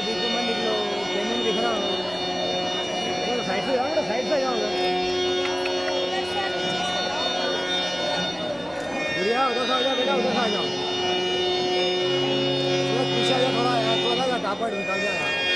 देखो मैं निकलो पेमेंट दिख रहा हूँ साइड से जाऊँगा साइड से जाऊँगा बढ़िया उधर से आ जाओ बेटा उधर से आ जाओ पीछे आ जाओ थोड़ा यार थोड़ा सा टापड़ निकाल जाएगा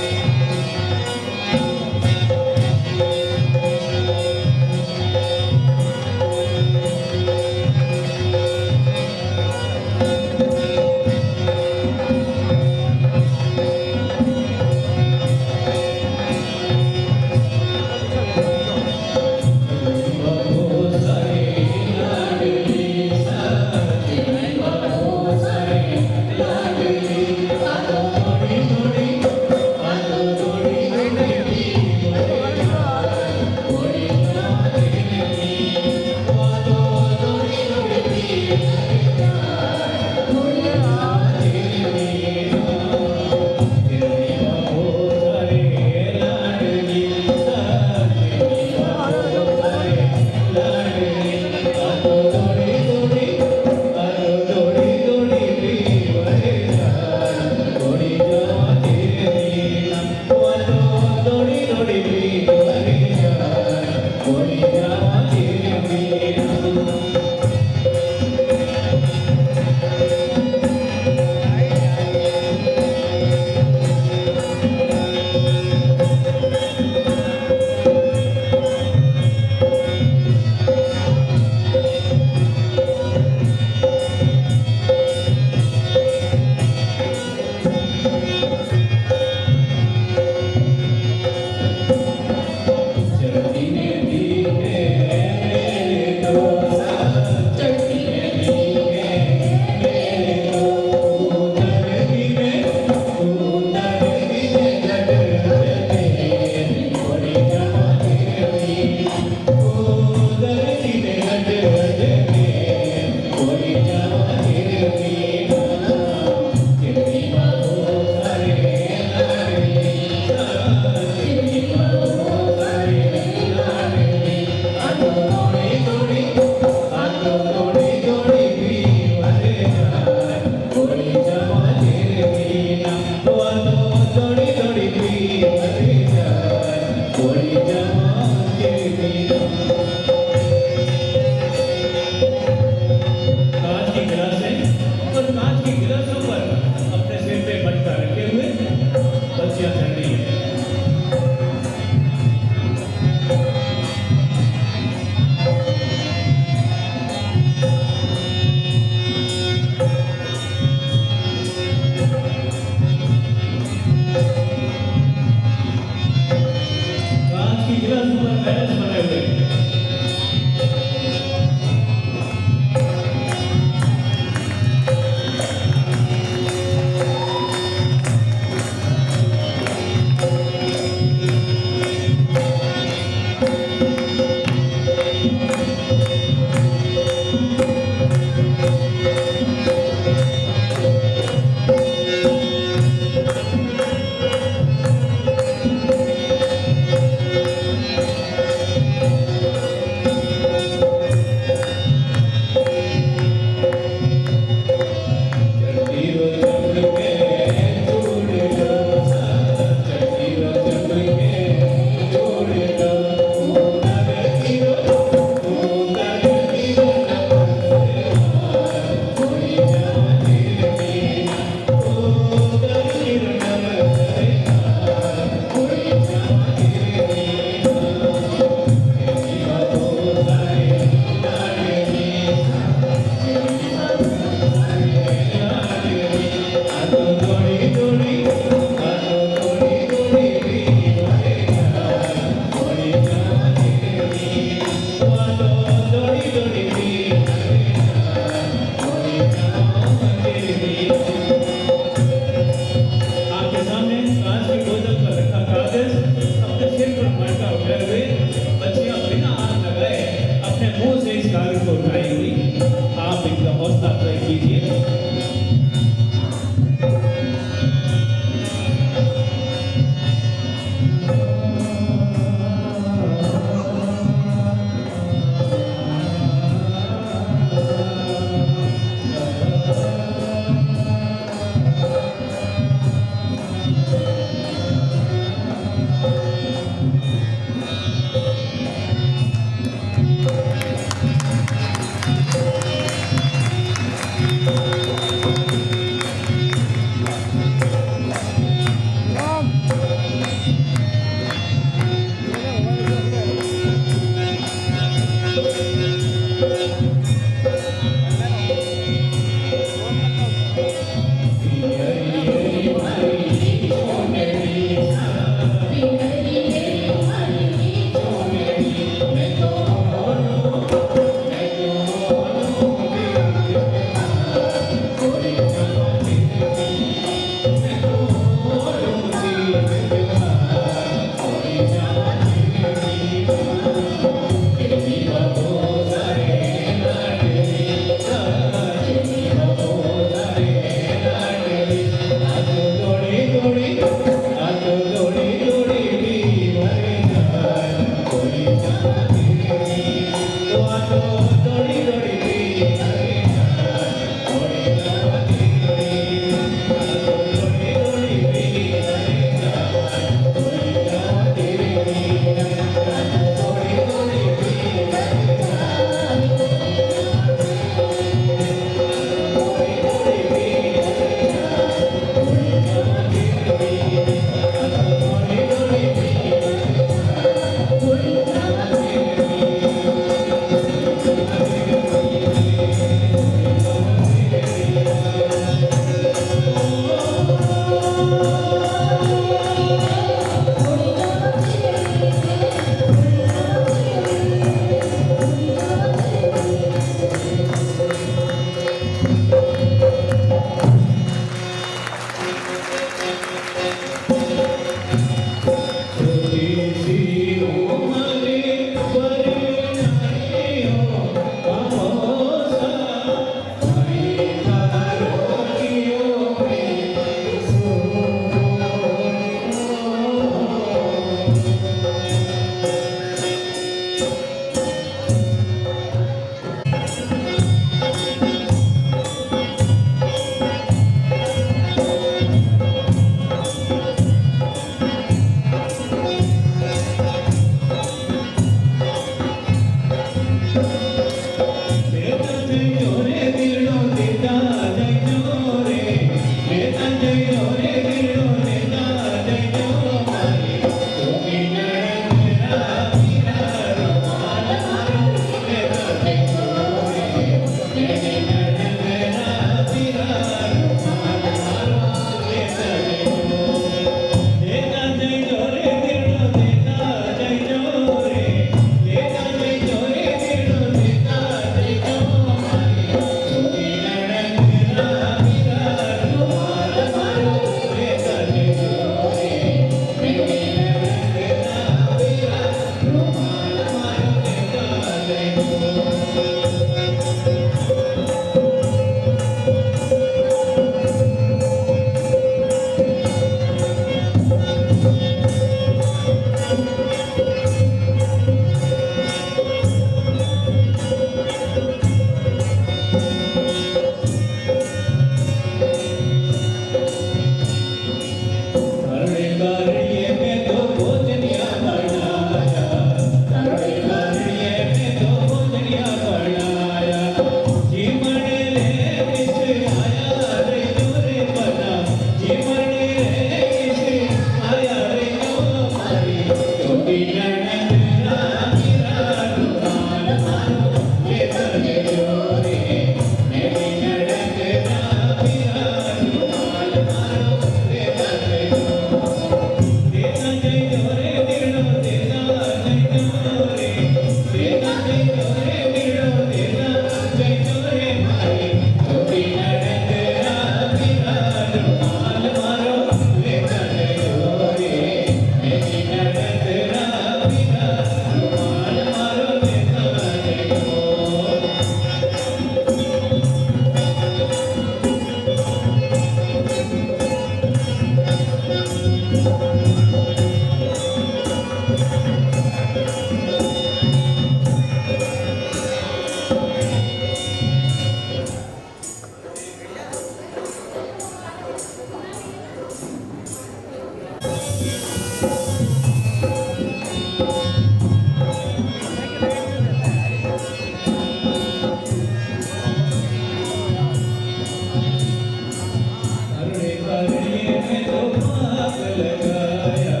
कारिये में तो भाग लगाया,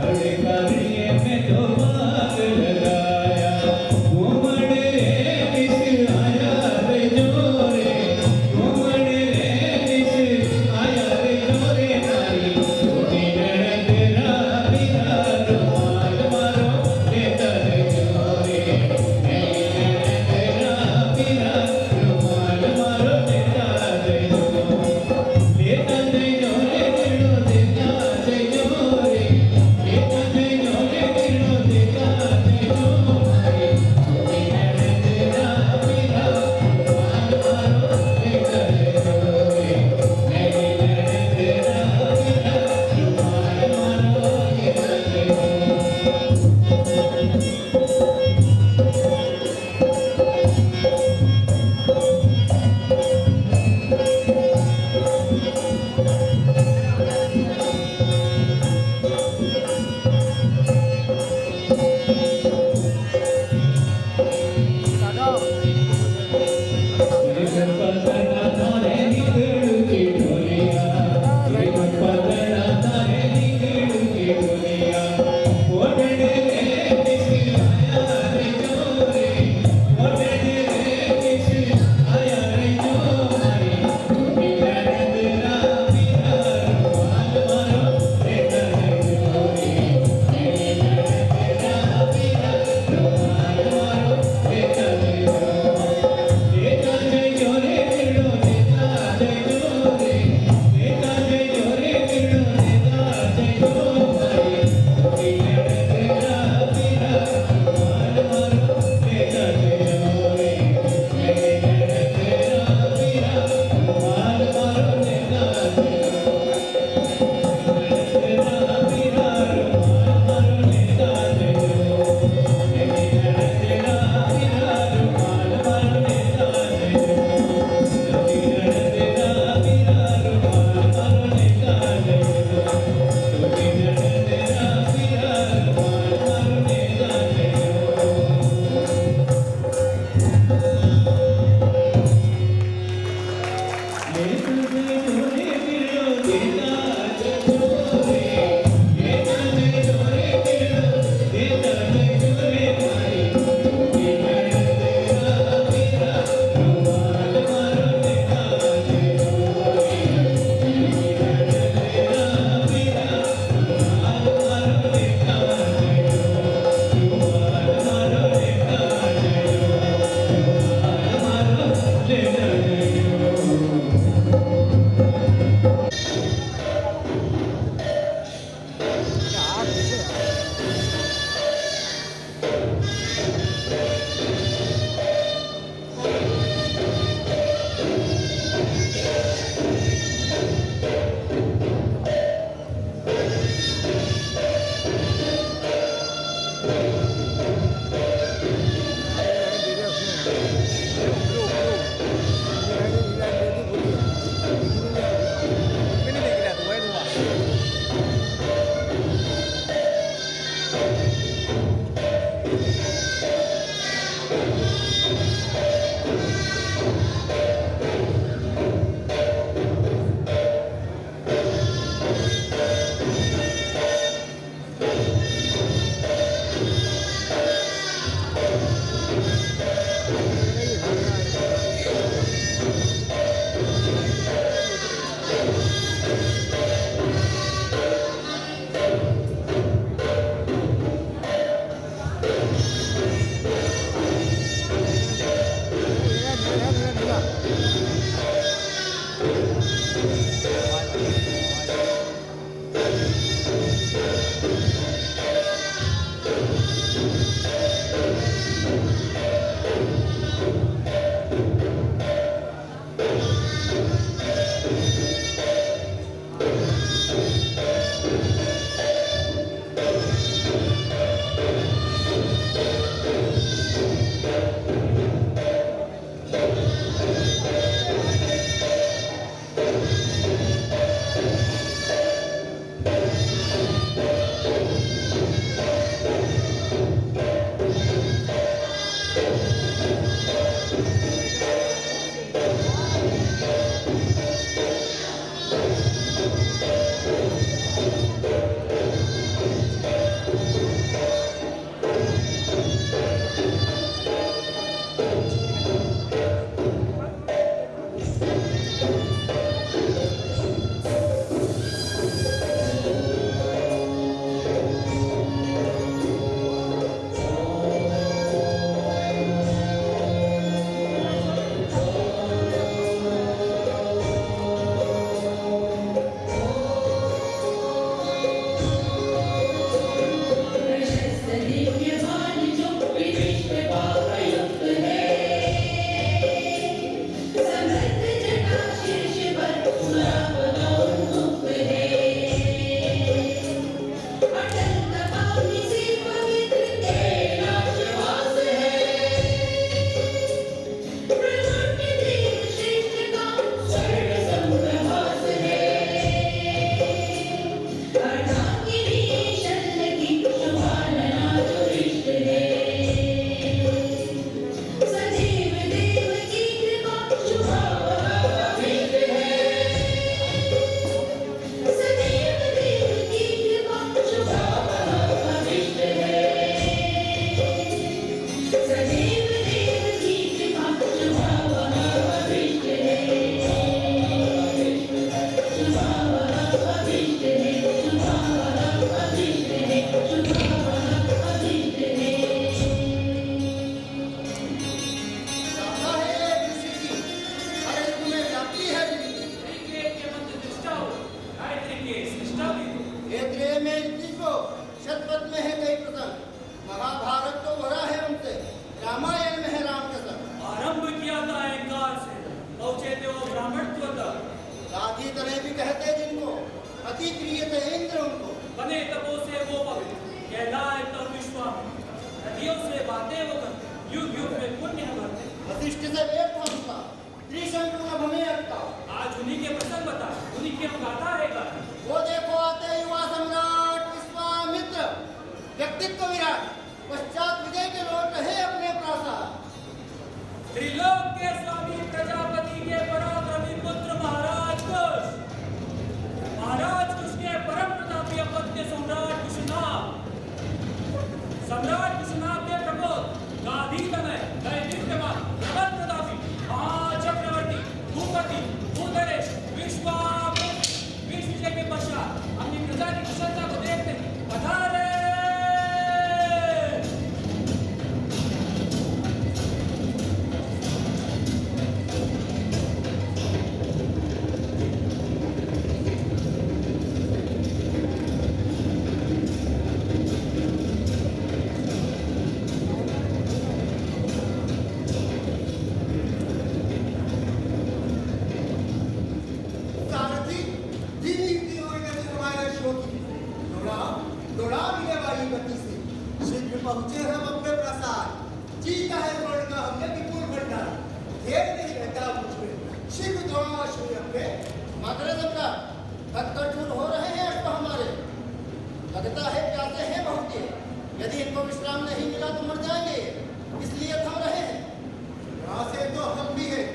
अरे कारिये में तो भाग लगाया। घूमड़ रे किस आया रे जोरे, घूमड़ रे किस आया रे जोरे, नारी छोटी नैन तेरा बिना रुमाल मारो लेता है जोरे, मेरी नैन तेरा बिना रुमाल मारो लेता है जोरे, लेता है जोरे, ये त्रय में इतनी को शतपथ में है कई प्रसंग, महाभारत तो भरा है उनसे, रामायण में है राम का संग। आरंभ किया था अहंकार से, पहुंचे थे वो ब्राह्मणत्व तक। गांधी तरह भी कहते जिनको, अति प्रिय थे इंद्र उनको। बने तपो से वो पवित्र, कहलाए तब विश्वामित्र। नदियों से बातें वो करते, युग युग में पुण्य भरते। वशिष्ठ से वेद था उनका, त्रिशंकु न भमे अटका। आज उन्हीं के प्रसंग बता, उन्हीं की हम गाथा है गा। वो देखो आते युवा सम्राट विश्वामित्र, व्यक्तित्व विराट, पश्चात विजय के लौट रहे अपने प्रासाद। त्रिलोक के स्वामी प्रजापति के पराक्रमी पुत्र महाराज कुश। महाराज कुश के परम प्रतापी अपत्य सम्राट कुशनाभ। सम्राट कुशनाभ के प्रकोप गाधी तनय दैदित्यमान प्रबल प्रतापी महाचक्रवर्ती भूपति भूधरेश विश्वामित्र। विश्व विजय के पश्चात अपनी प्रजा की कुशलता को देखते पधारे। सारथी धीमी होकर के हमारे शोकी, दौड़ा मिले वाली गति से, शीघ्र पहुंचे हम अपने प्रसाद। जीता है स्वर्ण का हमने विपुल भंडार, ढेर नहीं रहता मुझमें, शीघ्र दौड़ा शुरू अपने। मात्र सम्राट कटकटूर हो रहे हैं अश्व हमारे, लगता है प्यासे हैं बहुत ये। यदि इनको विश्राम नहीं मिला तो मर जाएंगे, इसलिए थम रहे हैं। यहाँ से तो हम भी हैं,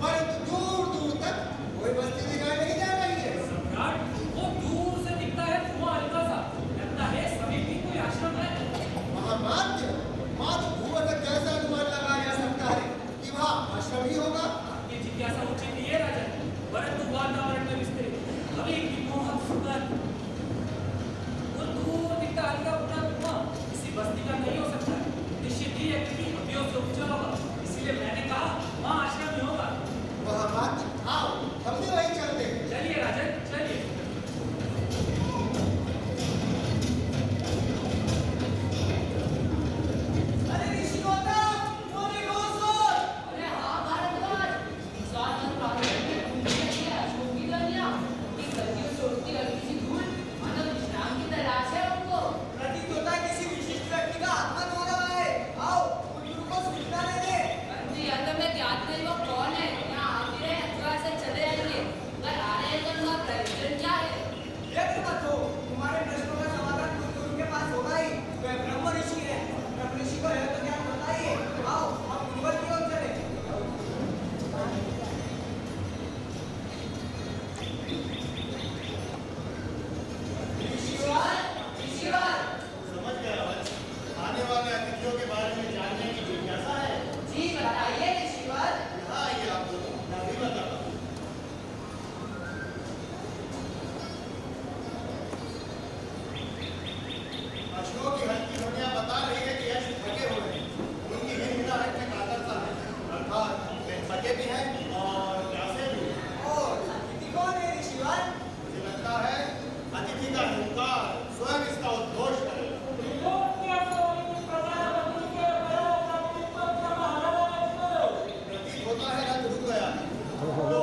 पर दूर दूर तक कोई बस्ती दिखाई नहीं दे रही है। सम्राट वो दूर से दिखता है धुआं हल्का सा, लगता है समीप ही कोई आश्रम है। महामात्य मात्र भूवर तक कैसा अनुमान लगाया जा सकता है कि वहाँ आश्रम ही होगा। ये जिज्ञासा उचित नहीं है राजन, परंतु वातावरण में विस्तृत अभी की मोहक सुगंध। वो दूर दिखता हल्का फुल्का धुआं किसी बस्ती का नहीं हो सकता है। निश्चित ही है कि हड्डियों से उपजा होगा, इसीलिए मैंने कहा वहाँ आश्रम ही होगा। महामात्य आओ हम भी वहीं चलते हैं। चलिए राजन चलिए। अरे ऋषि गौतम, मोने घोषोर। अरे हाँ भारद्वाज, स्वाद और प्राकृतिक में घूमने के लिए अशोक की गलियां, इन गलियों से उड़ती हल्की सी धूल, मानो विश्राम की तलाश है उनको। प्रतीत होता है किसी विशिष्ट व्यक्ति का आगमन हो रहा है। आओ उनको सूचना दे दे। परंतु यह तो मैं ज्ञात नहीं वो कौन है, यहाँ आते रहे अथवा से चले आएंगे, अगर आ रहे हैं तो उनका प्रयोजन क्या है? व्यक्त मत हो, तुम्हारे प्रश्नों का समाधान खुद गुरु के पास होगा ही। वह ब्रह्म ऋषि है, ब्रह्म ऋषि को है तो ज्ञान बताइए। आओ हम पूर्वज की ओर चले। ऋषिवर, ऋषिवर। समझ गया वत्स, आने वाले अतिथियों के बारे में जानने की जिज्ञासा है। जी बताइए ऋषिवर। यहाँ आइए आप लोग, मैं भी बताता हूँ। अशोक की हल्की ध्वनियाँ बता रही है कि यश थके हुए हैं। उनकी हिड़हिड़ाहट में कातरता है, अर्थात वे थके भी हैं और प्यासे भी हैं। और अतिथि कौन है ऋषिवर? मुझे लगता है अतिथि का हुंकार स्वयं इसका उद्घोष करेगा। प्रतीत होता है रथ रुक गया है। लो,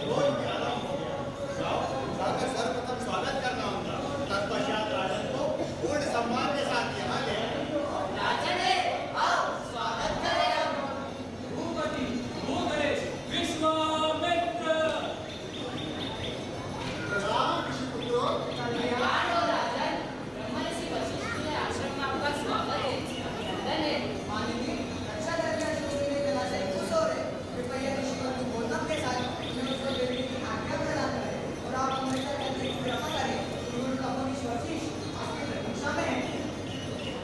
रोज भी आराम हो गया। जाओ, जाकर सर्वप्रथम स्वागत करना उनका। तत्पश्चात राजन को पूर्ण सम्मान के साथ यहाँ ले आए। राजन है, आओ स्वागत करें हम। भूपति भूधरेश विश्वामित्र। प्रणाम ऋषिपुत्रों। कल्याण हो राजन, ब्रह्म ऋषि वशिष्ठ के आश्रम में आपका स्वागत है, अभिनंदन है। मानिनी अच्छा दर्जा शुरू के कला से खुश हो रहे। कृपया ऋषि को बोलना के साथ उन्हें उसको देने की आज्ञा प्रदान करें और आप हमेशा कहते हैं कृपा करें। गुरु कमोनिश वशिष्ठ आपकी प्रतीक्षा में है।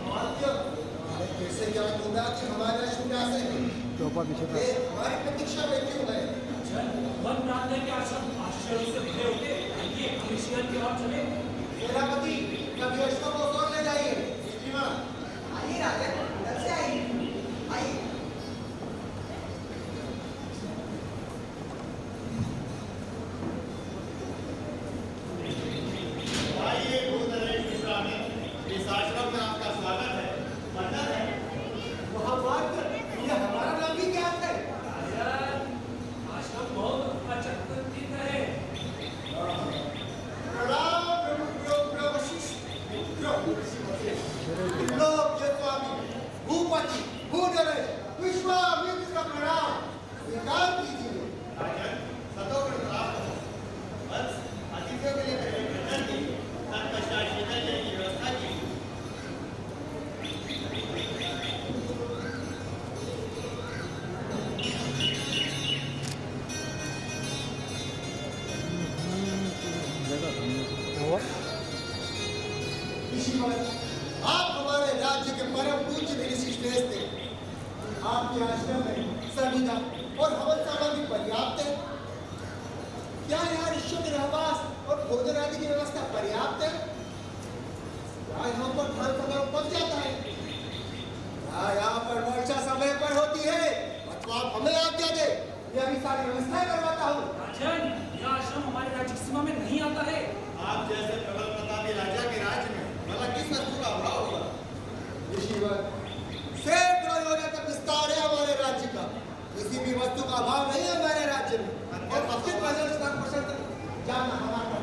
मात्य, अरे कैसे ज्ञान होगा कि हमारे अश्व प्यासे हैं? वे हमारी प्रतीक्षा में क्यों गए? चल वन प्रांत के आश्रम आश्चर्य से भरे होते आइए हम ऋषिगण की ओर चले। सेनापति, कभी अश्व को सौंप ले जाइए। श्रीमान, आइए राजन, इधर से आइए। आइए। आइए इस आश्रम में आपका स्वागत है। मदद है महाभारत, ये हमारा नाम ही क्या है? आश्रम बहुत अचंभित है। प्रणाम प्रभु वशिष्ठ, लोक के स्वामी, भूपति, भूनरेश, विश्वामित्र का प्रणाम स्वीकार कीजिए। सतोगुण प्राप्त हो। बस अतिथियों के लिए पहले भोजन दी, तत्पश्चात शीतल जल की व्यवस्था की। ऋषिवर, आप हमारे राज्य के परम पूज्य ऋषि श्रेष्ठ थे। आपके आश्रम में संविदा और हवन सामग्री पर्याप्त है। क्या यहाँ ऋषियों के रहवास और भोजन आदि की व्यवस्था पर्याप्त है? क्या यहाँ पर धान समारोह पक जाता है? क्या यहाँ पर वर्षा समय पर होती है? अथवा आप हमें आज्ञा दे, मैं अभी सारी व्यवस्थाएं करवाता हूँ। राजन, यह आश्रम हमारे राज्य की सीमा में नहीं आता है। आप जैसे प्रबल प्रतापी राजा के राज्य में भला किस वस्तु का अभाव होगा? ऋषिवर, सैकड़ों योजन का विस्तार है हमारे राज्य का, किसी भी वस्तु का अभाव नहीं है हमारे राज्य में। और 25% जानना हमारा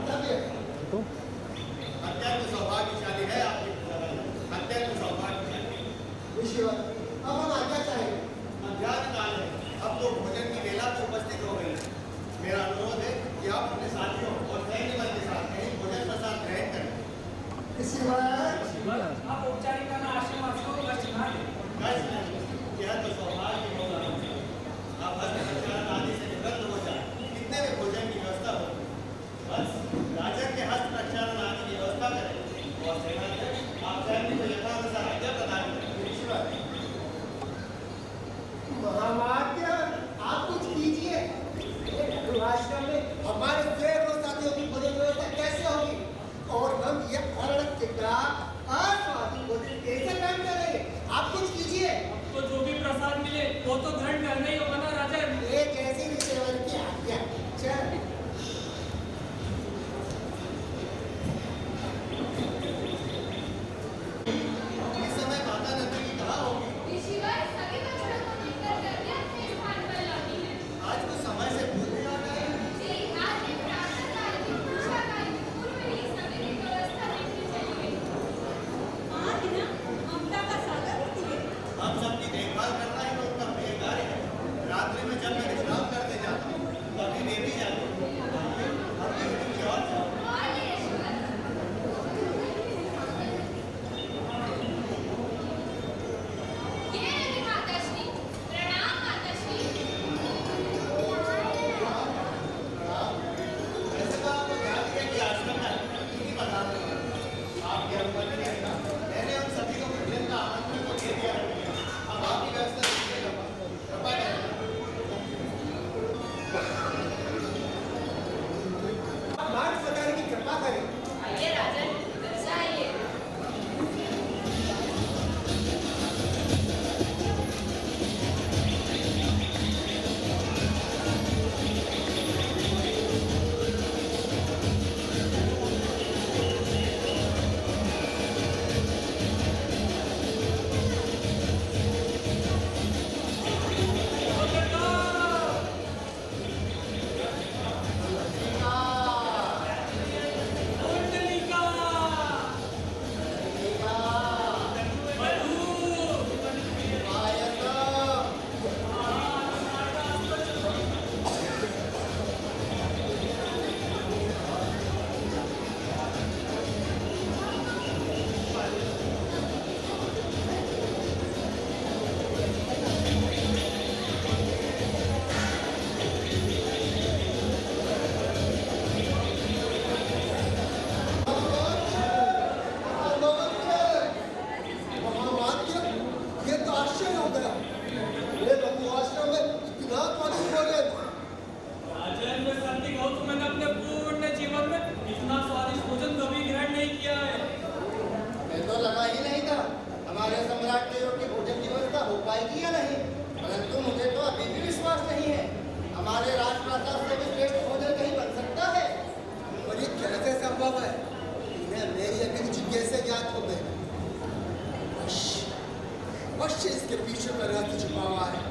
अवश्य इसके पीछे का रहस्य छुपा हुआ है।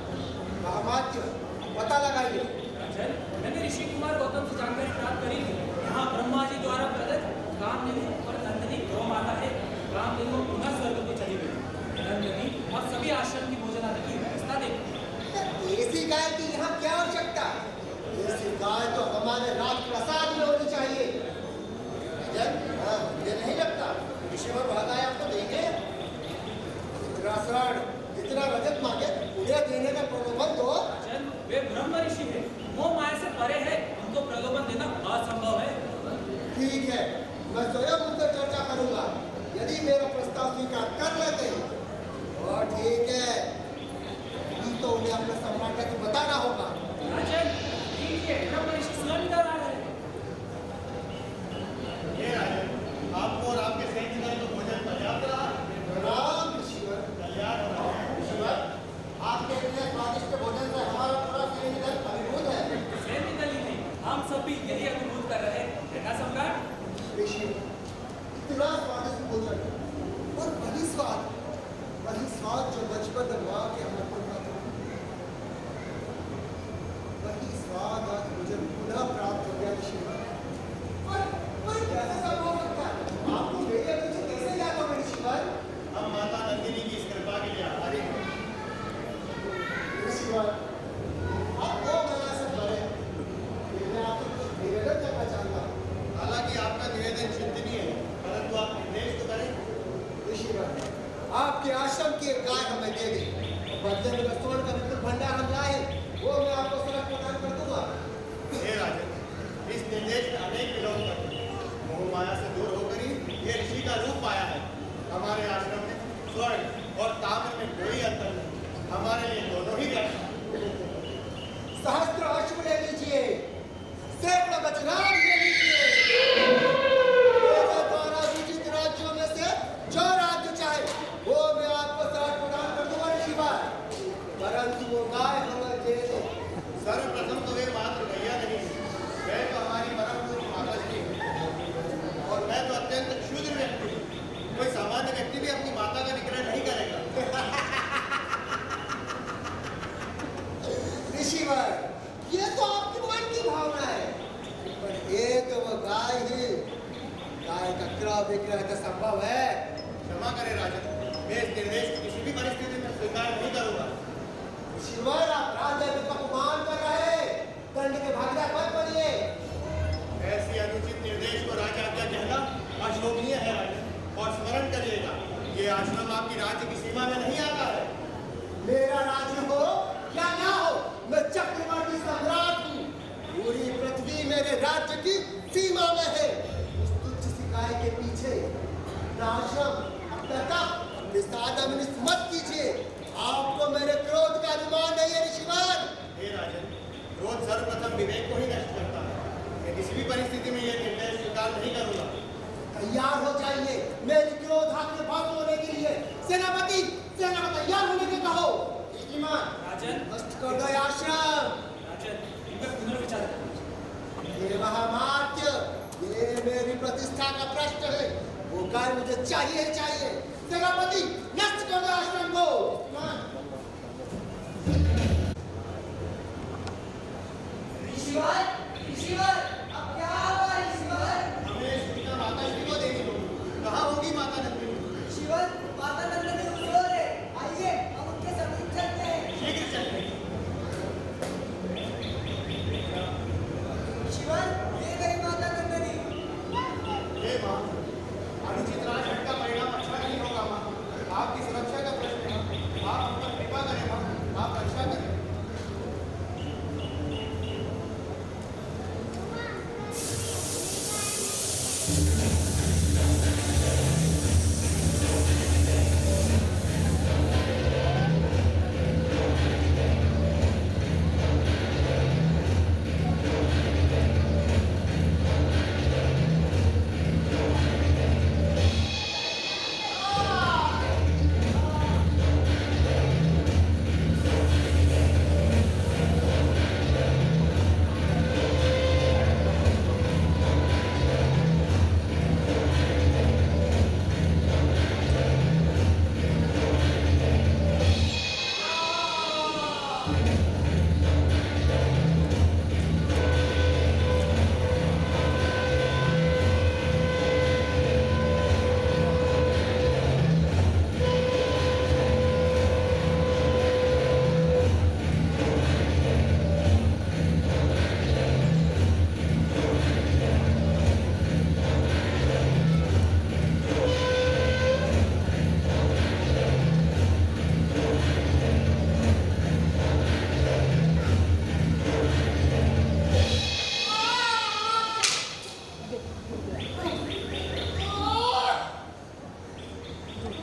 महामात्य, पता लगाइए। राजन, मैंने ऋषि कुमार गौतम से जानकारी प्राप्त करी थी। यहाँ ब्रह्मा जी द्वारा प्रदत्त कामधेनु और नंदिनी गौ माता है। कामधेनु पुनः स्वर्ग को चली गई। नंदिनी और सभी आश्रम की भोजन आदि की व्यवस्था देखी। देसी गाय की यहाँ क्या आवश्यकता? देसी गाय तो हमारे राज प्रसाद में होनी चाहिए। हाँ, मुझे नहीं लगता ऋषिवर वह गाय आपको देंगे। रासरण जितना रजत मांगे उन्हें देने का प्रलोभन दो। राजन, वे ब्रह्म ऋषि है, मोह माया से परे है, उनको प्रलोभन देना असंभव है। ठीक है, मैं स्वयं उनसे चर्चा करूंगा। यदि मेरा प्रस्ताव स्वीकार कर लेते हैं और ठीक है, अभी तो उन्हें अपने सम्राट को बताना होगा। राजन, ठीक है, ब्रह्म ऋषि स्वयं इधर आ रहे हैं। ये राजन, आपको और आपके सैनिकों को भोजन पर्याप्त रहा? प्रणाम ऋषिवर। तैयार हो रहा है। ऋषिवर, आपके इतने स्वादिष्ट भोजन से हमारा पूरा सैनिक दल अभिभूत है। सैन्य दल ही नहीं, हम सब भी यही अनुभूत कर रहे हैं, है ना सम्राट? ऋषि, इतना स्वादिष्ट भोजन और वही स्वाद जो बचपन में माँ के हाथ में था, वही स्वाद आज मुझे पुनः प्राप्त हो गया। ऋषिवर, और कैसे संभव हो सकता है? आपको मेरे पीछे कैसे याद होगा ऋषिवर? हम माता नंदिनी की इस कृपा के लिए आभारी हैं। ऋषिवर, आप वो माया से परे हैं। मैं आपसे कुछ निवेदन करना चाहता हूँ। हालांकि आपका निवेदन चिंतनीय है, परंतु आप निर्देश तो करें। ऋषिवर, आपके आश्रम की एक गाय हमें दे दी। बदले में जो स्वर्ण का विपुल भंडार हम लाए, वो मैं आपको सड़क प्रदान कर दूंगा। हे राजन, इस निर्देश में अनेक विलोप करते हैं। मोह माया से दूर होकर ही ये ऋषि का रूप पाया है। हमारे आश्रम में स्वर्ण और ताम्र में कोई अंतर नहीं। हमारे लिए दोनों ही व्यर्थ। सहस्त्र अश्व ले लीजिए, सैकड़ों वज्रान ले लीजिए। मेरे द्वारा विजित राज्यों में से जो राज्य चाहे वो मैं आपको सड़क प्रदान कर दूंगा ऋषिवर, परंतु वो गाय हमें दे दे। सर्वप्रथम तो वे मात्र भैया नहीं है, वे तो हमारी परम पूज्य माता जी है। और मैं तो अत्यंत क्षुद्र व्यक्ति हूँ। कोई सामान्य व्यक्ति भी अपनी माता का निग्रह नहीं करेगा। ऋषिवर, ये तो आपकी मन की भावना है, पर एक वो गाय ही, गाय का क्रय विक्रय तो संभव है। क्षमा करें राजन, मैं इस निर्देश को किसी भी परिस्थिति में स्वीकार नहीं करूंगा। ऋषिवर, आप राजनीति का अपमान कर रहे हैं। दंड के भागीदार मत बनिए। ऐसी अनुचित निर्देश को राजाज्ञा कहना अशोभनीय है राजन। और स्मरण करिएगा, ये आश्रम आपकी राज्य की सीमा में नहीं आता है। मेरा राज्य हो या ना हो, मैं चक्रवर्ती सम्राट हूँ। पूरी पृथ्वी मेरे राज्य की सीमा में है। उस तुच्छ सी गाय के पीछे अपना आश्रम, अपना तप, अपने साधन मत कीजिए। आपको मेरे क्रोध का अनुमान नहीं है ऋषिवर। हे राजन, क्रोध सर्वप्रथम विवेक को ही नष्ट करता है। मैं किसी भी परिस्थिति में यह निर्देश स्वीकार नहीं करूंगा। तैयार हो जाइए मेरी क्रोध हाथ में भाग होने के लिए। सेनापति, सेना में तैयार होने के कहो। राजन, नष्ट कर दो ये आश्रम। राजन, इन पर पुनर्विचार करो। ये महामात्य, ये मेरी प्रतिष्ठा का प्रश्न है। वो गाय मुझे चाहिए ही चाहिए। सेनापति, नष्ट कर दो आश्रम को। ऋषिवर, ऋषिवर, अब क्या होगा ऋषिवर? हमें सूचना माता श्री को देनी होगी। कहाँ होगी माता नंदिनी? ऋषिवर, माता नंदिनी उस ओर है। आइए, हम उनके समीप चलते हैं। शीघ्र चलते हैं। ऋषिवर, ये गई माता नंदिनी। हे माँ, अनुचित राजघट का परिणाम अच्छा नहीं होगा माँ। आपकी सुरक्षा का प्रश्न है। आप हम पर कृपा करें माँ, आप रक्षा करें।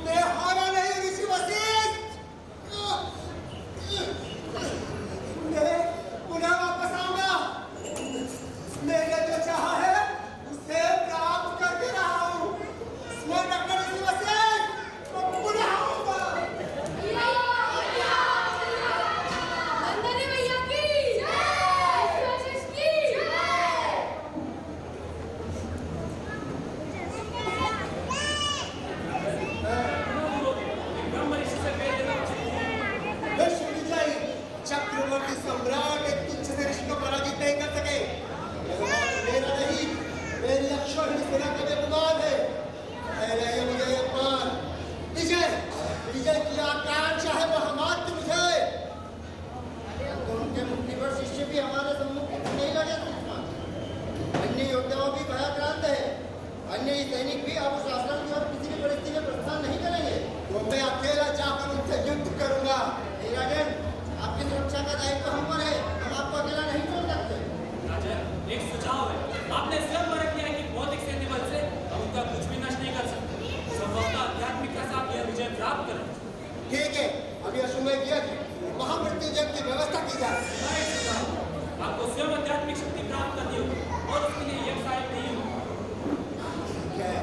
मैं हारा नहीं ऋषि वशिष्ठ। मैं पुनः वापस आऊंगा। मैंने जो चाहा है उसे प्राप्त करके रहा हूं। स्मरण रखना ऋषि वशिष्ठ, मैं पुनः आऊंगा। वंदने भैया की जय, वशिष्ठ की जय। ब्रह्म ऋषि से भेज देना उचित। विश्वविजयी चक्रवर्ती सम्राट एक तुच्छ से ऋषि को पराजित नहीं कर सके। मेरा नहीं, मेरी अक्षौहिणी सेना का बेगुमान है। पहले ये मुझे अपमान, विजय विजय की आकांक्षा है, वह मात्र मुझे। उनके मुक्तिवर शिष्य भी हमारे सम्मुख नहीं लगे। अन्य योद्धाओं भी भयाक्रांत है। अन्य सैनिक भी अब उस आश्रम की और किसी भी परिस्थिति में प्रस्थान नहीं करेंगे। तो मैं अकेला जाकर उनसे युद्ध करूंगा। हे राजन, आपकी सुरक्षा का दायित्व हम पर है। हम आपको अकेला नहीं छोड़ सकते। राजन, एक सुझाव है। आपने स्वयं वर्णन किया है कि भौतिक सैन्य बल से हम उनका कुछ भी नष्ट नहीं कर सकते। संभवतः आध्यात्मिक के साथ यह विजय प्राप्त करें। ठीक है, अभी अश्वमेध यज्ञ महामृत्युंजय की व्यवस्था की जाए। हमारा एक सुझाव, आपको स्वयं आध्यात्मिक शक्ति प्राप्त करनी होगी और उसके लिए यज्ञ सहायक नहीं होगा। ठीक है,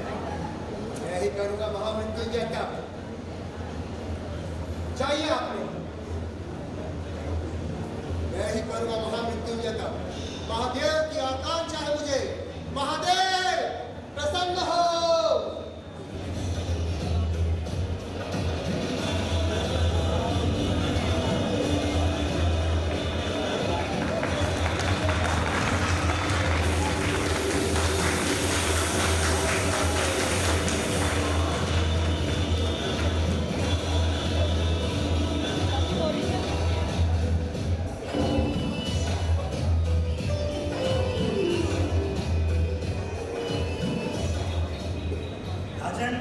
मैं ही करूंगा महामृत्युंजय का। चाहिए आपने, मैं ही करूंगा महामृत्युंजय का। महादेव की आकांक्षा है मुझे। महादेव प्रसन्न हो। राजन,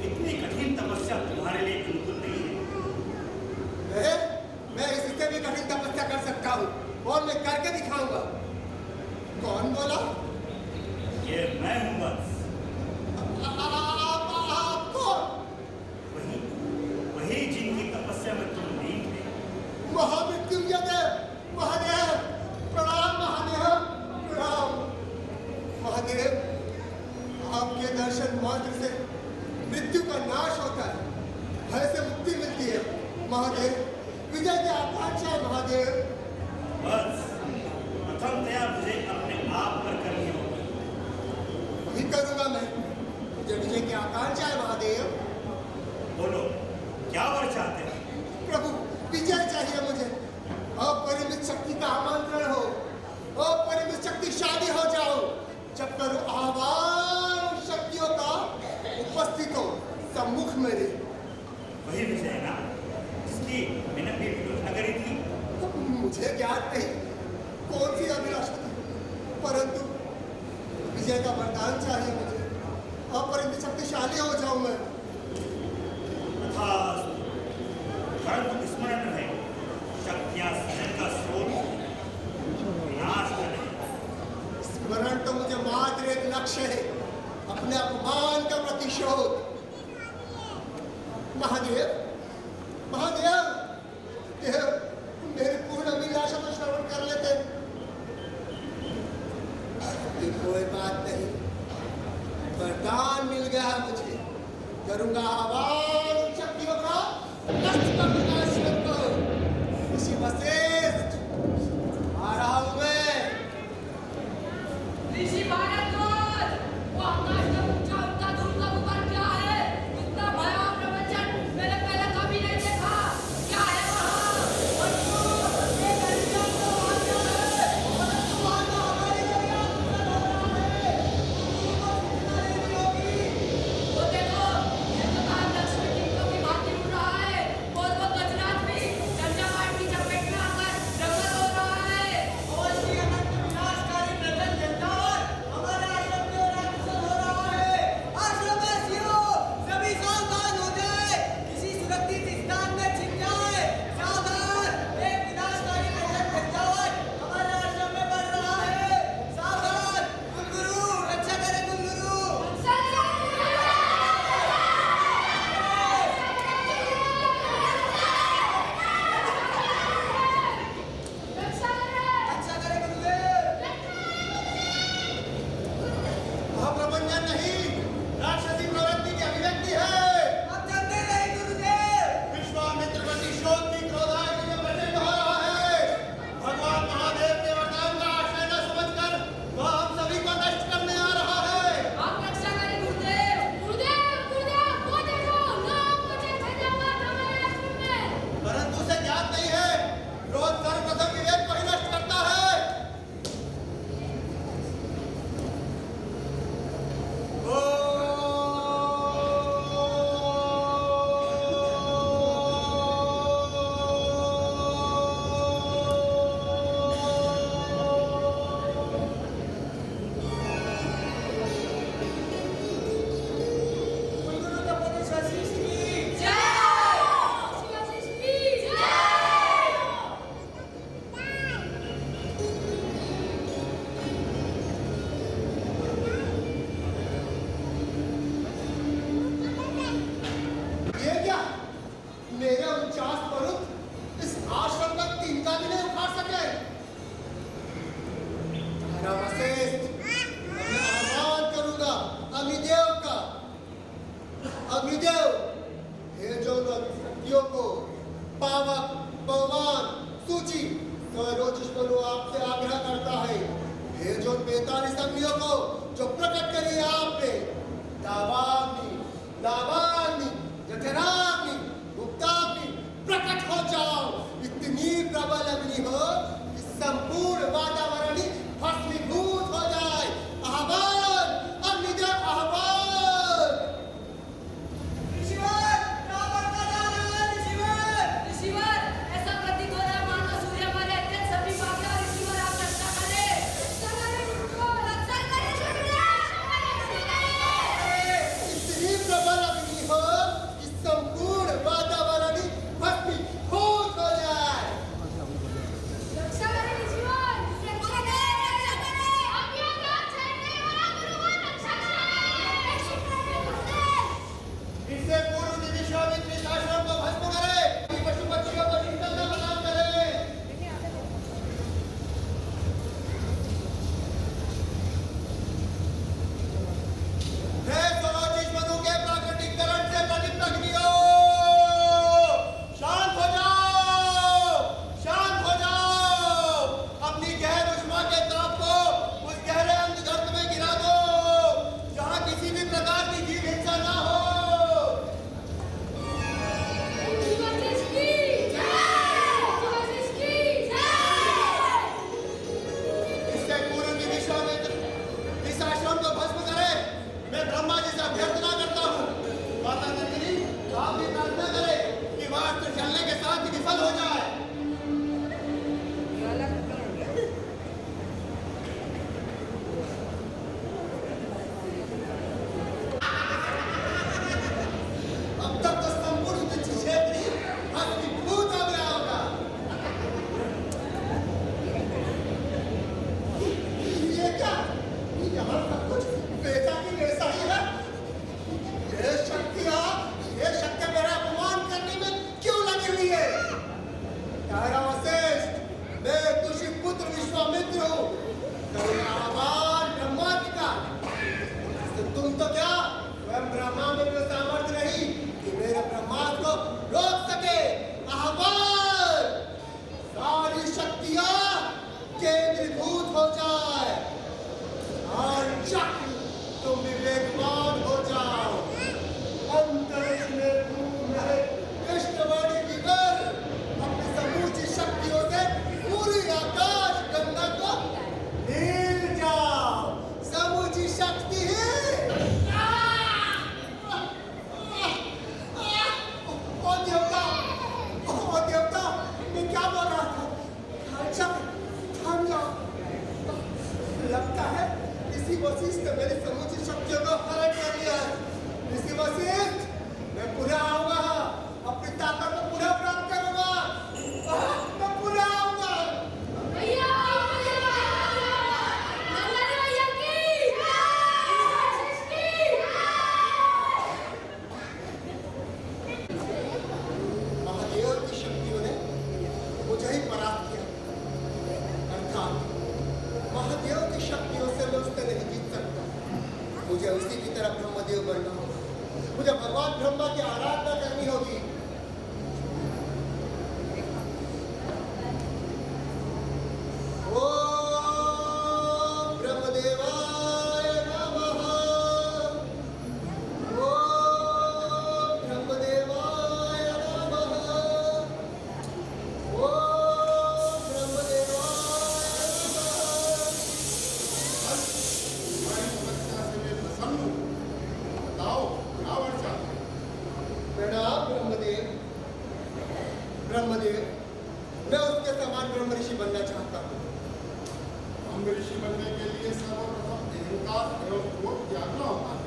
इतनी कठिन तपस्या तुम्हारे लिए बिल्कुल नहीं है। मैं इससे भी कठिन तपस्या कर सकता हूँ और मैं करके दिखाऊंगा। कौन बोला? ये मैं हूं वत्स। आप कौन? वही वही जिनकी तपस्या में तुम लीन थे। महामृत्युंजय देव, महादेव प्रणाम। महादेव प्रणाम। महादेव, आपके दर्शन मात्र से मृत्यु का नाश होता है, भय से मुक्ति मिलती है। महादेव, विजय की आकांक्षा है। महादेव, बस प्रथमतया मुझे अपने आप पर करनी होगी। वही करूंगा मैं। मुझे विजय की आकांक्षा है। महादेव, बोलो, क्या वर चाहते हो? प्रभु विजय चाहिए मुझे। अपरिमित शक्ति का आमंत्रण हो, अपरिमित शक्तिशाली हो जाओ। जब करो आह्वान शक्तियों का उपस्थित हो सम्मुख मेरे। वही विजय ना जिसकी मैंने भी योजना करी थी। मुझे ज्ञात नहीं कौन सी अभिलाषा थी, परंतु विजय का वरदान चाहिए मुझे। अपरिमित शक्तिशाली हो जाऊं मैं। तथास्तु। परंतु स्मरण रहे, शक्तियां स्वयं का स्रोत विनाश का नहीं। स्मरण तो मुझे मात्र एक लक्ष्य है, अपने अपमान का प्रतिशोध। महादेव, महादेव, देव, मेरी पूर्ण अभिलाषा तो श्रवण कर लेते। कोई बात नहीं, वरदान मिल गया है मुझे। करूंगा आह्वान उन शक्तियों का, नष्ट कर दूंगा ईश्वर को। ऋषि वशिष्ठ, आ रहा हूं मैं। ऋषि भारद्वाज, वो आकाश का ऊंचा उठता धूल का गुबार क्या है? इतना भयावह प्रपंचन मैंने पहले कभी नहीं देखा। क्या है वहाँ? और क्यों ये गर्मियों को आता है? परंतु वहाँ तो हमारी जगह उत्पन्न हो रहा है। वो देखो, ये तो काम लक्ष्मी टिक्कों की भांति उड़ रहा है और वो गजराज भी झंझावात की चपेट में आकर मनोरंजन नहीं, राक्षसी प्रवृत्ति की अभिव्यक्ति है। हम जानते नहीं गुरुदेव। विश्वामित्र प्रति शोक की क्रोधाग्नि में प्रचंड हो रहा है। भगवान महादेव के वरदान का आश्रय न समझकर वह हम सभी को नष्ट करने आ रहा है। आप रक्षा करें गुरुदेव। गुरुदेव गुरुदेव वो देखो लोग मुझे भेजा हुआ था हमारे आश्रम में। परंतु उसे ज्ञात नहीं है, क्रोध सर्वप्रथम विवेक को ही नष्ट करता है। गुरु का पुरुष वशिष्ठ की जय शिवाजी की जय। ये क्या? मेरे 49 परुत इस आश्रम का तिनका भी नहीं उखाड़ सके। वशिष्ठ, मैं आह्वान करूंगा अग्निदेव का। अग्निदेव, हे जो शक्तियों को पावक, भगवान, सूची, सरोजिष मनु आपसे आग्रह करता है। हे जो 45 अग्नियों को जो प्रकट करी है आपने, दावाग्नि, लावाग्नि, जठराग्नि, गुप्ताग्नि, प्रकट हो जाओ। इतनी प्रबल अग्नि हो कि संपूर्ण वातावरण ही भस्मीभूत हो जाए। आह्वान, अग्निदेव आह्वान। ऋषिवर, रावण का दानव ऋषिवर। ऋषिवर ऐसा प्रतीत हो रहा है मानो सूर्य हमारे अत्यंत सभी भाग्य और ऋषिवर आप रक्षा करें। रक्षा करें गुरुदेव। रक्षा करें गुरुदेव। इतनी प्रबल अग्नि हो कि संपूर्ण वातावरण ही भस्मीभूत हो जाए। रक्षा करें ऋषिवर। रक्षा करें। आप यहाँ काम छेड़ नहीं हो रहा गुरुवर। रक्षा करें। रक्षा करें गुरुदेव। इससे पूर्व कि विश्वामित्र इस आश्रम को भस्म करे, पशु पक्षियों को निकलना प्रदान करे। हे सरोजिष मनु के प्राकृतिकरण से प्रदीप्त अग्नियों, शांत हो जाओ, शांत हो जाओ। अपनी गहन उष्मा के ताप को उस गहरे अंधगर्त में गिरा दो, जहाँ किसी भी प्रकार की जीव हिंसा ना हो। शिवाजी की जय। शिवाजी की जय। इससे पूर्व कि विश्वामित्र इस आश्रम को भस्म करे, मैं ब्रह्मा जी से अभ्यर्थना करता हूँ। माता नंदिनी, आप भी प्रार्थना करें कि वह अस्त्र चलने के साथ ही विफल हो जाए। अब तक तो संपूर्ण युद्ध क्षेत्र ही भस्मीभूत हो गया होगा। ये क्या? यहाँ सब कुछ वैसा की वैसा ही है। ये शक्ति मेरा अपमान करने में क्यों लगी हुई है? तारा वशिष्ठ, मैं तुषी पुत्र विश्वामित्र हूँ, तेरा आह्वान ब्रह्मात्मा। तो तुम तो क्या स्वयं ब्रह्मा में भी सामर्थ्य नहीं कि मेरे ब्रह्मास्त्र को रोक सके। आह्वान, सारी शक्तियां केंद्रीभूत हो जाए और चक्र तुम विवेकवान हो जाओ। अंतरिक्ष में घूम रहे कृष्णवाणी विवर अपनी समूची शक्तियों से पूरी आकाश गंगा को नील जाओ। समूची शक्ति ही मुझे उसी की तरह ब्रह्मदेव बनना होगा। मुझे भगवान ब्रह्मा की आराधना करनी होगी। ओम ब्रह्मदेवाय नमः। ओम ब्रह्मदेवाय नमः। ओम ब्रह्मदेवाय प्रणाम ब्रह्मदेव। ब्रह्मदेव, मैं उसके समान ब्रह्म ऋषि बनना चाहता हूँ। ब्रह्म ऋषि बनने के लिए सर्वप्रथम अहंकार एवं क्रोध त्यागना होता है,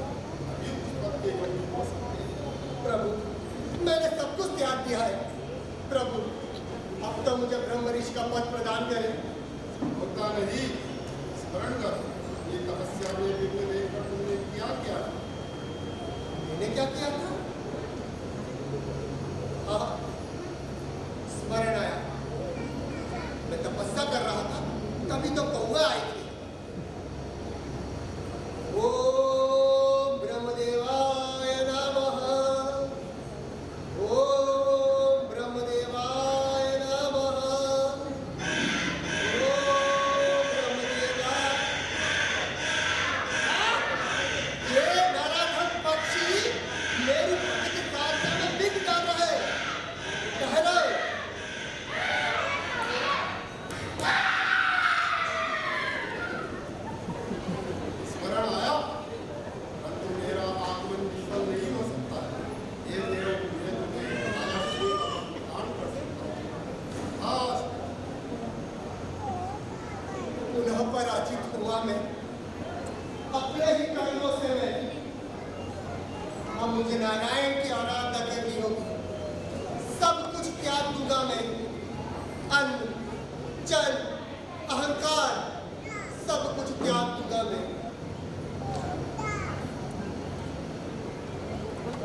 तभी उस पद के योग्य हो सकते हैं। प्रभु, मैंने सब कुछ त्याग दिया है। प्रभु, अब तो मुझे ब्रह्म ऋषि का पद प्रदान करें। होता नहीं, स्मरण कर, ये तपस्या में विघ्न देखकर तुमने क्या किया? मैंने क्या किया था? हाँ, स्मरण आया। मैं तपस्या कर रहा था, तभी तो कौवा आई थी। ओम ब्रह्मदेवाय नमः। ओम ब्रह्मदेवाय नमः। ओम ब्रह्मदेवाय। ये नराधम पक्षी मेरी पति की प्रार्थना में विघ्न डाल रहे हैं। ठहरो। स्मरण आया, परंतु मेरा आगमन विफल नहीं हो सकता है। ये देव मुझे तुम्हें आलस्य प्रदान कर सकता हूँ। आज पुनः पराजित हुआ मैं अपने ही कर्मों से। मैं अब मुझे नारायण की आराधना करनी होगी। सब कुछ त्याग दूंगा मैं। अन्न, जल, अहंकार, सब कुछ त्याग दूंगा मैं।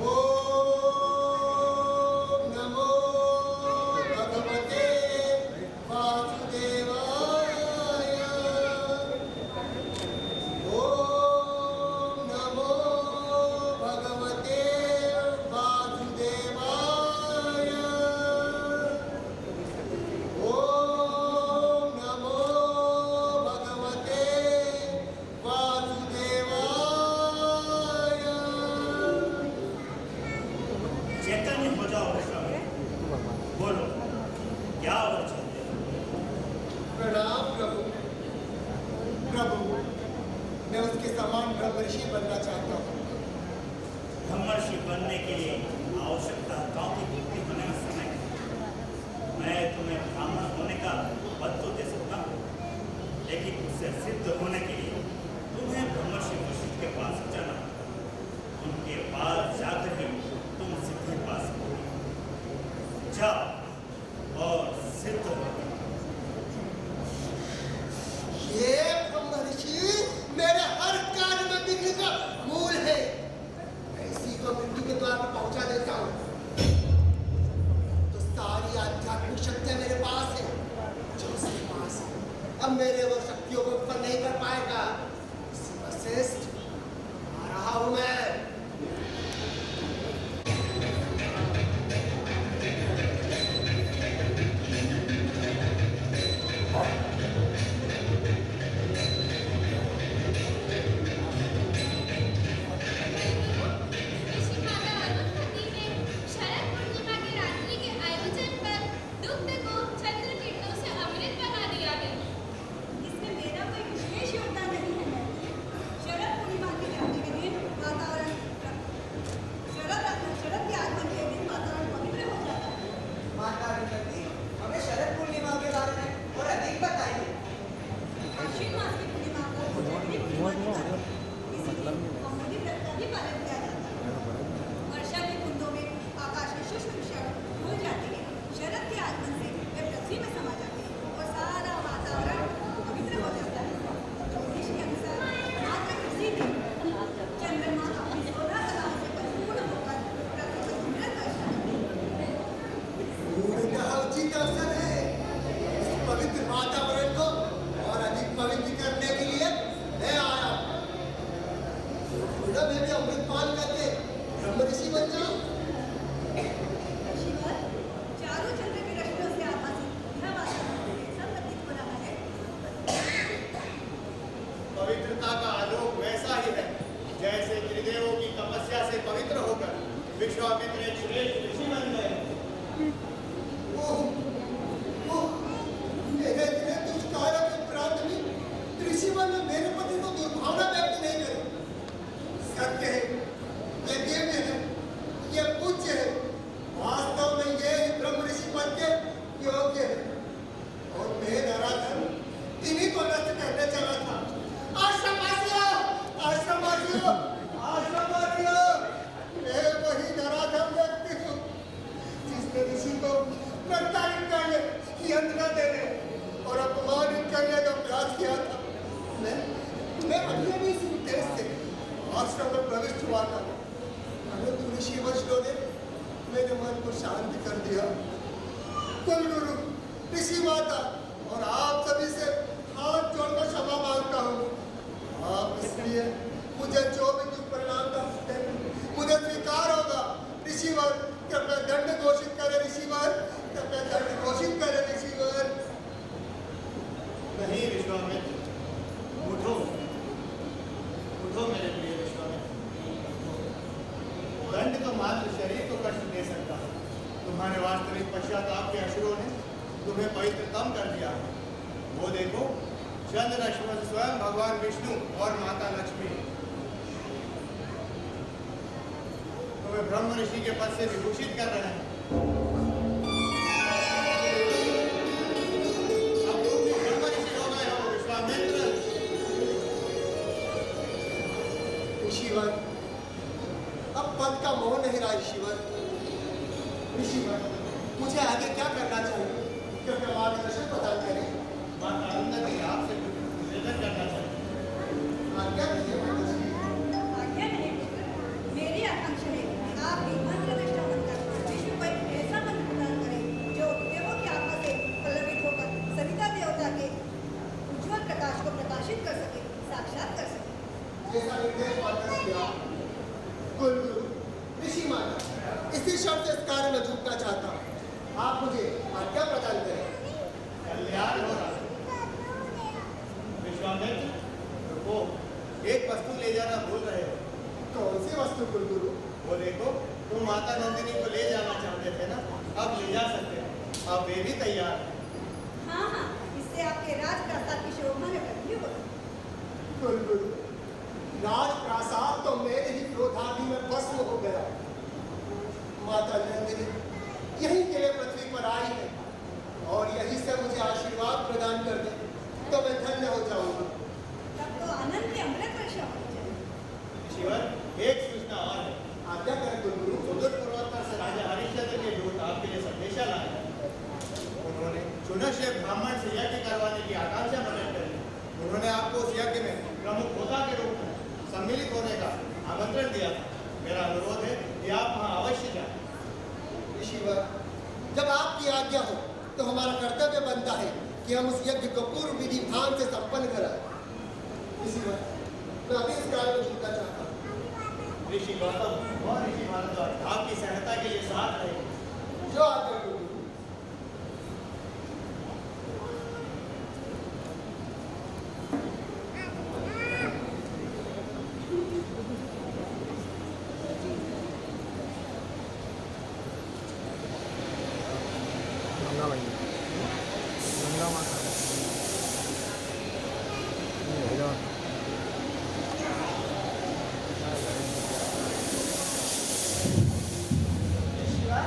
ओम नमो भगवते वासुदेवाय। ओम नमो भगवते वासुदेवाय। ओम नमो भगवते वासुदेवाय। चैतन्य हो जाओ स्वामी, बोलो क्या और चाहते हो? प्रणाम प्रभु। प्रभु, मैं उसके समान ब्रह्म ऋषि बनना चाहता हूँ। ब्रह्मर्षि बनने के लिए आवश्यकताओं की पूर्ति होने में समय है। मैं तुम्हें ब्राह्मण होने का पद तो दे सकता हूँ, लेकिन उससे सिद्ध होने के लिए तुम्हें ब्रह्मर्षि वशिष्ठ के पास जाना होगा। उनके पास जाकर ही तुम सिद्धि पा सकोगे। जाओ और सिद्ध हो। ये ब्रह्म ऋषि मेरे हर कार्य में विघ्न का मूल है। मैं इसी को मृत्यु के द्वार पर पहुंचा देता हूँ। ना मैं भी अमृत पान करके ब्रह्म ऋषि बन जाऊं। ऋषिवर, चारों चंद्र की रश्मियों से आभासित यह वातावरण कैसा प्रतीत हो रहा है? पवित्रता का आलोक वैसा ही है जैसे त्रिदेवों की तपस्या से पवित्र होकर विश्वामित्र एक श्रेष्ठ ऋषि बन गए। मेरे इतने दुष्कार्य के उपरांत भी ऋषिवर ने मेरे पति को दुर्भावना व्यक्त नहीं करी। सत्य है, ये दिव्य है, ये पूज्य है, वास्तव में ये ही ब्रह्म ऋषि पद के योग्य है। और मैं नराधन इन्हीं को नष्ट करने चला था। आश्रमवासियों, आश्रमवासियों, आश्रमवासियों, मैं वही नराधन व्यक्ति हूँ जिसने ऋषि को प्रताड़ित करने, यंत्रणा देने और अपमानित करने का प्रयास किया था। मैं अभी भी इस उद्देश्य से आश्रम में प्रविष्ट हुआ था, परंतु ऋषि वैष्णव ने मेरे मन को शांत कर दिया। कुलगुरु, ऋषि माता और आप सभी से हाथ जोड़कर क्षमा मांगता हूँ। आप इसलिए मुझे जो भी दुष्परिणाम का मुझे स्वीकार होगा। ऋषिवर, कृपया दंड घोषित करे। ऋषिवर, कृपया दंड घोषित करे। ऋषिवर। नहीं विश्वामित्र, उठो उठो मेरे प्रिय विश्वामित्र। दंड तो मात्र शरीर को कष्ट दे सकता है। तुम्हारे वास्तविक पश्चाताप के अश्रुओं ने तुम्हें पवित्रतम कर दिया है। वो देखो, चंद्र रश्मि स्वयं भगवान विष्णु और माता लक्ष्मी तुम्हें ब्रह्म ऋषि के पद से विभूषित कर रहे हैं। अब तुम भी ब्रह्म ऋषि हो गए हो विश्वामित्र। ऋषिवर, अब पद का मोह नहीं रहा। ऋषिवर, ऋषिवर, मुझे आगे क्या करना चाहिए? कृपया मार्गदर्शन प्रदान करें। माता अरुंधति आपसे निवेदन करना चाहिए। आज्ञा कीजिए माताजी। आज्ञा नहीं पुत्र, मेरी आकांक्षा है कि आप भी मंत्र निष्ठा बनकर विष्णु को एक ऐसा मंत्र प्रदान करें जो देवों की आत्मा से पल्लवित होकर सविता देवता के उज्ज्वल प्रकाश को प्रकाशित कर सके, साक्षात कर सके। जैसा निर्देश माताजी आप। कुलगुरु, ऋषि माता, इसी शर्त से इस कार्य में जुटना चाहता हूँ। आप मुझे आज्ञा प्रदान करें। कल्याण हो रहा है। विश्वामित्र, रुको, एक वस्तु ले जाना भूल रहे हो। कौन सी वस्तु कुलगुरु? वो देखो, तुम माता नंदिनी को ले जाना चाहते थे ना, अब ले जा सकते हो। अब वे भी तैयार है। हाँ हाँ, इससे आपके राजप्रासाद की शोभा में वृद्धि होगी। कुलगुरु, राजप्रासाद तो मेरे ही क्रोधादि में भस्म हो गया। माता नंदिनी यही के लिए पृथ्वी पर आई है और यही से मुझे आशीर्वाद प्रदान कर दे तो मैं धन्य हो जाऊंगा। तब तो आनंद की अमृत वर्षा होनी चाहिए। शिवर, एक सूचना और है। आज्ञा करें कुलगुरु। सुदूर पूर्वोत्तर से राजा हरिश्चंद्र के दूत आपके लिए संदेशा लाए हैं। उन्होंने चुनश्य ब्राह्मण से यज्ञ करवाने की आकांक्षा प्रकट करी। उन्होंने आपको उस यज्ञ में प्रमुख होता के रूप में सम्मिलित होने का आमंत्रण दिया था। मेरा अनुरोध है कि आप वहाँ अवश्य जाएं। ऋषिवर, जब आपकी आज्ञा हो तो हमारा कर्तव्य बनता है कि हम उस यज्ञ को पूर्व विधि विधान से संपन्न कराएं। ऋषिवर, मैं अभी इस कार्य में जुटना चाहता हूँ। ऋषि गौतम और ऋषि भारद्वाज आपकी सहायता के लिए साथ रहेंगे। जो आज्ञा कुलगुरु। गंगा माई, गंगा माता। ये है ऋषिवर,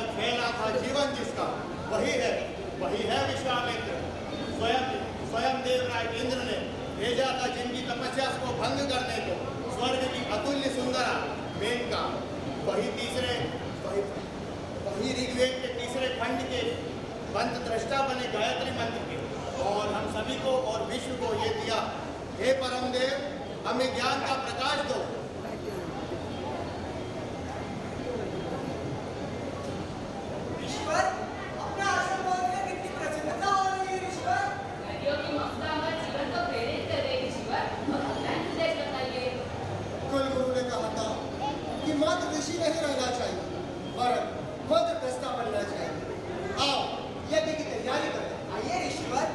तक फैला था जीवन जिसका, वही है विश्वामित्र। स्वयं देवराज इंद्र ने भेजा था जिनकी तपस्या को भंग करने को, स्वर्ग की अतुल्य सुंदरा मेनका। वही ऋग्वेद के तीसरे खंड के मंत्र दृष्टा बने गायत्री मंत्र के, और हम सभी को और विश्व को ये दिया, हे परम देव हमें ज्ञान का प्रकाश दो। ईश्वर, अपना आश्रम बोलकर कितनी प्रसन्नता हो रही है ईश्वर। नदियों की ममता हमारे जीवन को प्रेरित कर रही है ईश्वर, और कल्याण निर्देश बताइए। कुलगुरु ने कहा था कि मात्र ऋषि नहीं रहना चाहिए, वरन मंत्र दस्ता बनना चाहिए। आओ यज्ञ की तैयारी करें। आइए ईश्वर।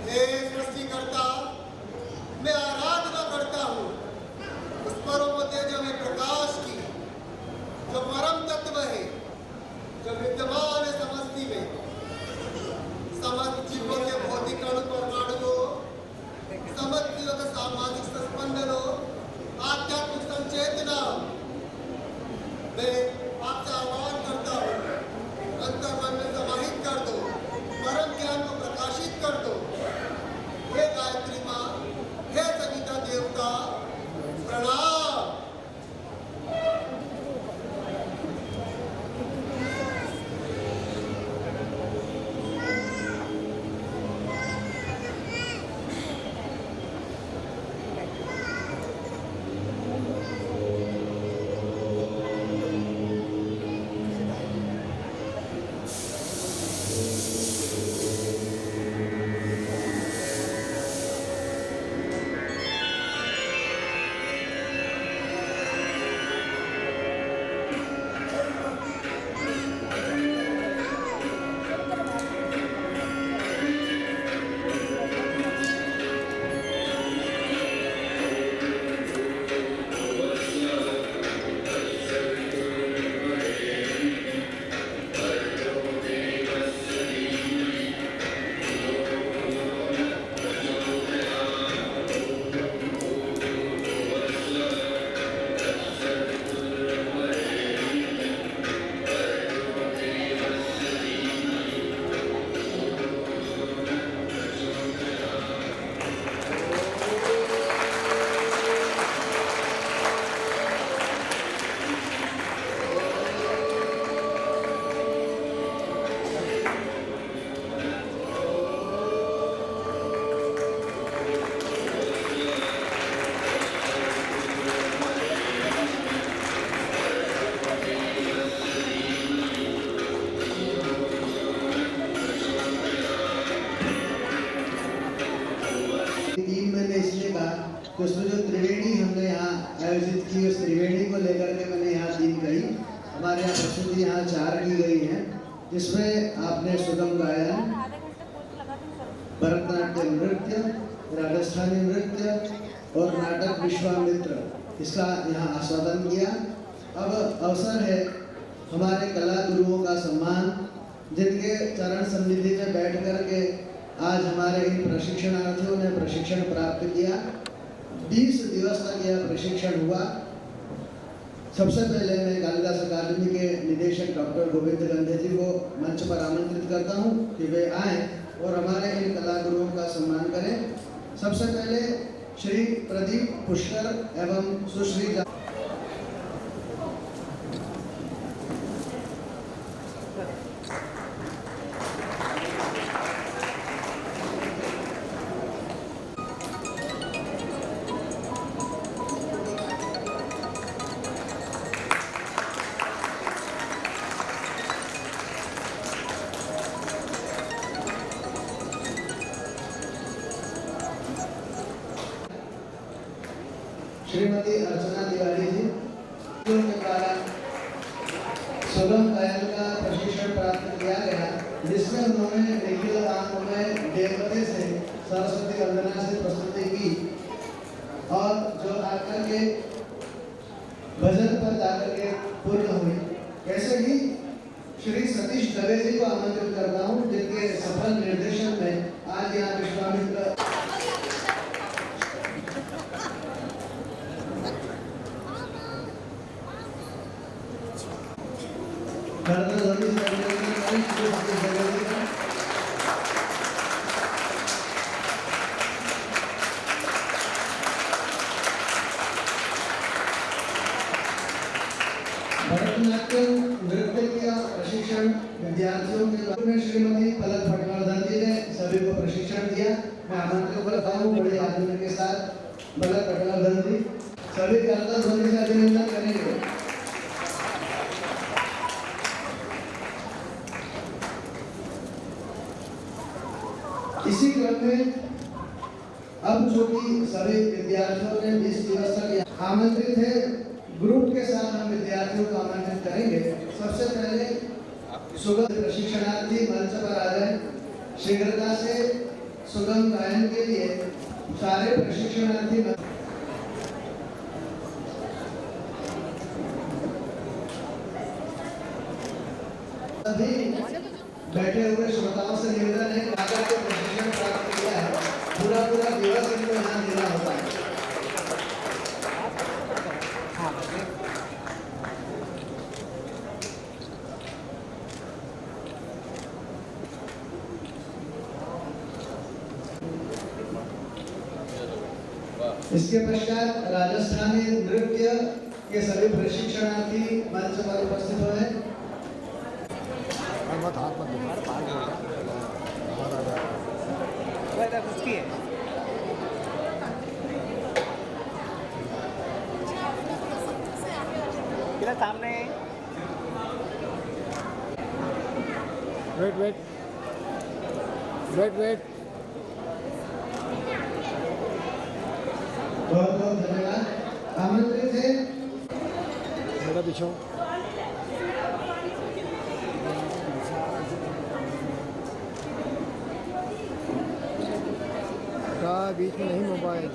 हे सृष्टिकर्ता, मैं आराधना करता हूँ उस परम तेज में प्रकाश की, जो परम तत्व है, जो विद्यमान है समष्टि में। समस्त जीवों के भौतिक अणु परमाणु को, समस्त जीवों के सामाजिक स्पंदनों, आध्यात्मिक संचेतना, मैं आपसे आह्वान करता हूँ, अंतर्मन में समाहित कर दो, परम ज्ञान को प्रकाशित कर दो। हे गायत्री माँ, हे सविता देवता, प्रणाम। टीम मैंने इसलिए कहा कि उसमें जो त्रिवेणी हमने यहाँ आयोजित की, उस त्रिवेणी को लेकर के मैंने यहाँ टीम गई। हमारे यहाँ प्रस्तुति यहाँ 4 की गई है, जिसमें आपने सुगम गायन, भरतनाट्यम नृत्य, राजस्थानी नृत्य और नाटक विश्वामित्र, इसका यहाँ आस्वादन किया। अब अवसर है हमारे कला गुरुओं का सम्मान, जिनके चरण सन्निधि में बैठ करके आज हमारे इन प्रशिक्षणार्थियों ने प्रशिक्षण प्राप्त किया। 20 दिवस तक यह प्रशिक्षण हुआ। सबसे पहले मैं कालिदास अकादमी के निदेशक डॉक्टर गोविंद गंधे जी को मंच पर आमंत्रित करता हूं कि वे आएं और हमारे इन कला गुरुओं का सम्मान करें। सबसे पहले श्री प्रदीप पुष्कर एवं सुश्री श्रीमती अर्चना तिवारी जी के द्वारा सुगम गायन का प्रशिक्षण प्राप्त किया गया, जिसमें उन्होंने निखिल राम में देवते से सरस्वती वंदना से प्रस्तुति की और जो आकर के भजन पर जाकर के पूर्ण हुई। कैसे ही श्री सतीश दवे जी को आमंत्रित करता हूँ, जिनके सफल निर्देशन में आज यहाँ विश्वामित्र मैं आमंत्रित करता हूँ बड़े आदमी के साथ भगत पटनाल जी सभी करतल ध्वनि से अभिनंदन करेंगे। इसी क्रम में अब जो कि सभी विद्यार्थियों ने 20 दिवस तक आमंत्रित है, ग्रुप के साथ हम विद्यार्थियों को आमंत्रित करेंगे। सबसे पहले सुगम प्रशिक्षणार्थी मंच पर आ जाए। शीघ्रता से सुगम गायन के लिए सारे प्रशिक्षणार्थी सभी बैठे हुए श्रोताओं से निवेदन है कि आकर के प्रशिक्षण प्राप्त किया है, पूरा दिवस इनको यहाँ देना होता है। इसके पश्चात राजस्थानी नृत्य के सभी प्रशिक्षणार्थी मंच पर उपस्थित हुए। सामने वेट बहुत धन्यवाद। आमंत्रित है मेरा पीछे बीच में नहीं मोबाइल।